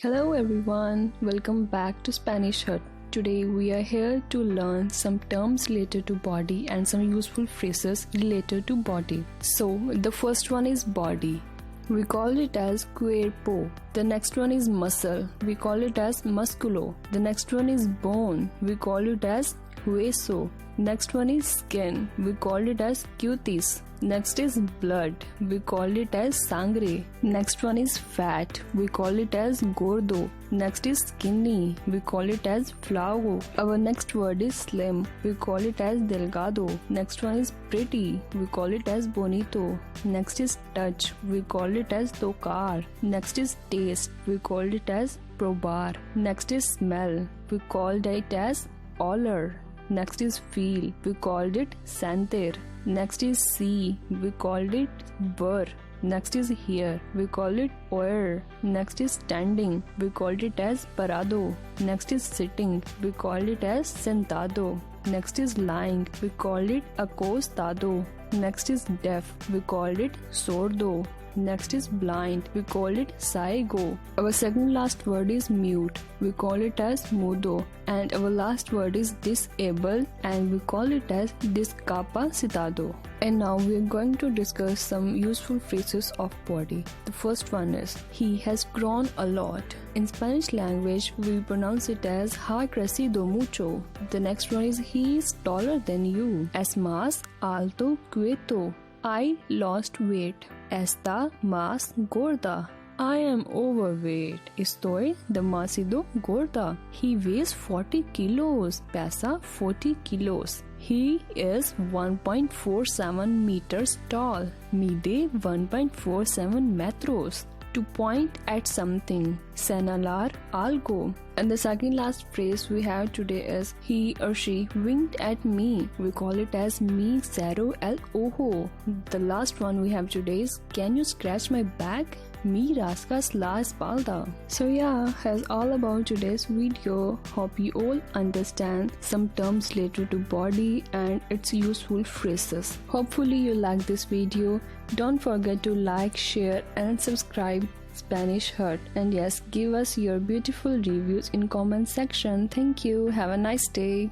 Hello everyone, welcome back to Spanish Hut. Today we are here to learn some terms related to body and some useful phrases related to body. So the first one is body. We call it as cuerpo. The next one is muscle. We call it as musculo. The next one is bone. We call it as hueso. Next one is skin. We call it as cutis. Next is blood. We call it as sangre. Next one is fat. We call it as gordo. Next is skinny. We call it as flaco. Our next word is slim. We call it as delgado. Next one is pretty. We call it as bonito. Next is touch. We call it as tocar. Next is taste. We call it as probar. Next is smell. We called it as oler. Next is feel. We called it sentir. Next is see. We called it ver. Next is hear. We call it oer. Next is standing. We called it as parado. Next is sitting. We called it as sentado. Next is lying. We called it acostado. Next is deaf. We called it sordo. Next is blind. We call it saigo. Our second last word is mute. We call it as mudo. And our last word is disabled and we call it as discapacitado. And now we are going to discuss some useful phrases of body. The first one is he has grown a lot. In Spanish language, we pronounce it as ha crecido mucho. The next one is he is taller than you. Es más alto que tú. I lost weight. Está más gorda. I am overweight. Estoy demasiado gorda. He weighs 40 kilos. Pesa 40 kilos. He is 1.47 meters tall. Mide 1.47 metros. To point at something. Señalar algo. And the second last phrase we have today is he or she winked at me. We call it as me cerró el ojo. The last one we have today is can you scratch my back? Me rascas la espalda. So yeah, that's all about today's video. Hope you all understand some terms related to body and its useful phrases. Hopefully you like this video. Don't forget to like, share and subscribe Spanish Hut. And yes, give us your beautiful reviews in comment section. Thank you. Have a nice day.